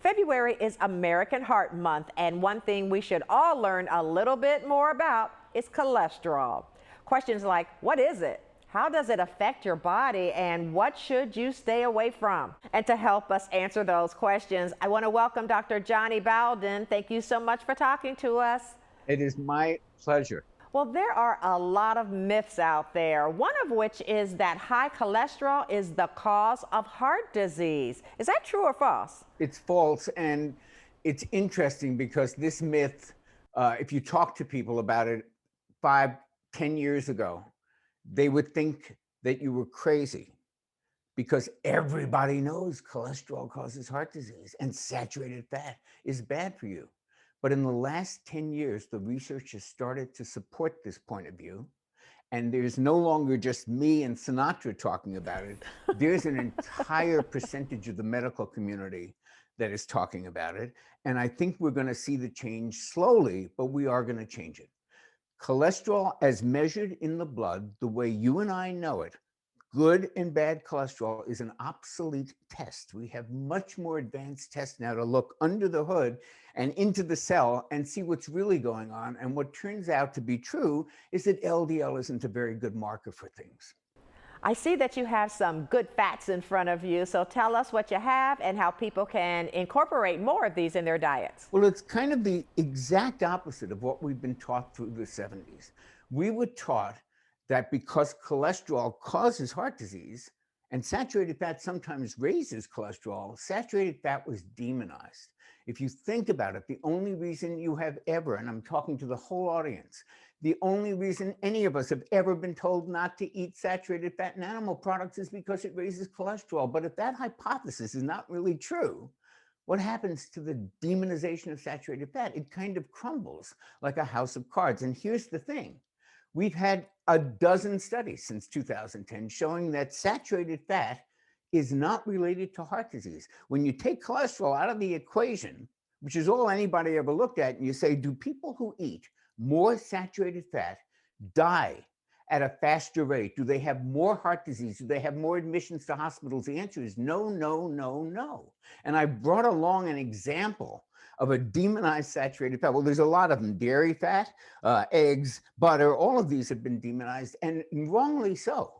February is American Heart Month, and one thing we should all learn a little bit more about is cholesterol. Questions like, what is it? How does it affect your body, and what should you stay away from? And to help us answer those questions, I want to welcome Dr. Jonny Bowden. Thank you so much for talking to us. It is my pleasure. Well, there are a lot of myths out there, one of which is that high cholesterol is the cause of heart disease. Is that true or false? It's false, and it's interesting because this myth, if you talk to people about it 5, 10 years ago, they would think that you were crazy because everybody knows cholesterol causes heart disease and saturated fat is bad for you. But in the last 10 years, the research has started to support this point of view. And there's no longer just me and Sinatra talking about it. There's an entire percentage of the medical community that is talking about it. And I think we're going to see the change slowly, but we are going to change it. Cholesterol, as measured in the blood, the way you and I know it, good and bad cholesterol is an obsolete test. We have much more advanced tests now to look under the hood and into the cell and see what's really going on. And what turns out to be true is that LDL isn't a very good marker for things. I see that you have some good fats in front of you, so tell us what you have and how people can incorporate more of these in their diets. Well, it's kind of the exact opposite of what we've been taught through the 70s. We were taught that because cholesterol causes heart disease and saturated fat sometimes raises cholesterol, saturated fat was demonized. If you think about it, the only reason you have ever, and I'm talking to the whole audience, the only reason any of us have ever been told not to eat saturated fat and animal products is because it raises cholesterol. But if that hypothesis is not really true, what happens to the demonization of saturated fat? It kind of crumbles like a house of cards. And here's the thing. We've had a dozen studies since 2010 showing that saturated fat is not related to heart disease. When you take cholesterol out of the equation, which is all anybody ever looked at, and you say, do people who eat more saturated fat die at a faster rate? Do they have more heart disease? Do they have more admissions to hospitals? The answer is no, no, no, no. And I brought along an example of a demonized saturated fat. Well, there's a lot of them. Dairy fat, eggs, butter, all of these have been demonized, and wrongly so.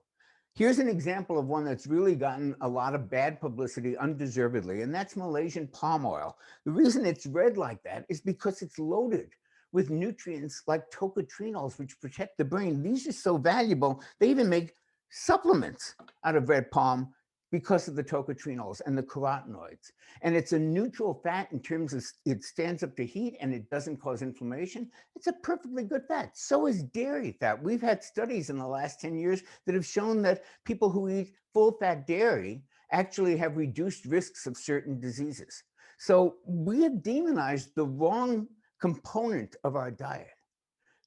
Here's an example of one that's really gotten a lot of bad publicity undeservedly, and that's Malaysian palm oil. The reason it's red like that is because it's loaded with nutrients like tocotrienols, which protect the brain. These are so valuable, they even make supplements out of red palm because of the tocotrienols and the carotenoids. And it's a neutral fat in terms of it stands up to heat and it doesn't cause inflammation. It's a perfectly good fat. So is dairy fat. We've had studies in the last 10 years that have shown that people who eat full fat dairy actually have reduced risks of certain diseases. So we have demonized the wrong component of our diet.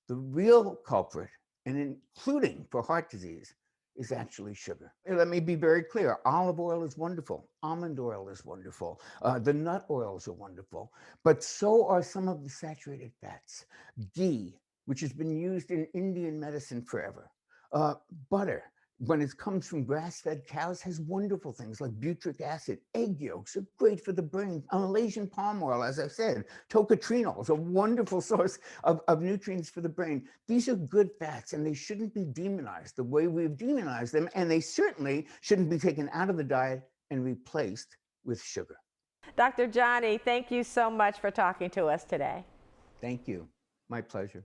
The real culprit, and including for heart disease, is actually sugar. Let me be very clear. Olive oil is wonderful. Almond oil is wonderful. The nut oils are wonderful, but so are some of the saturated fats. Ghee, which has been used in Indian medicine forever. Butter, when it comes from grass-fed cows, has wonderful things like butyric acid. Egg yolks are great for the brain. Malaysian palm oil, as I said, tocotrienols, a wonderful source of nutrients for the brain. These are good fats, and they shouldn't be demonized the way we've demonized them, and they certainly shouldn't be taken out of the diet and replaced with sugar. Dr. Jonny, thank you so much for talking to us today. Thank you. My pleasure.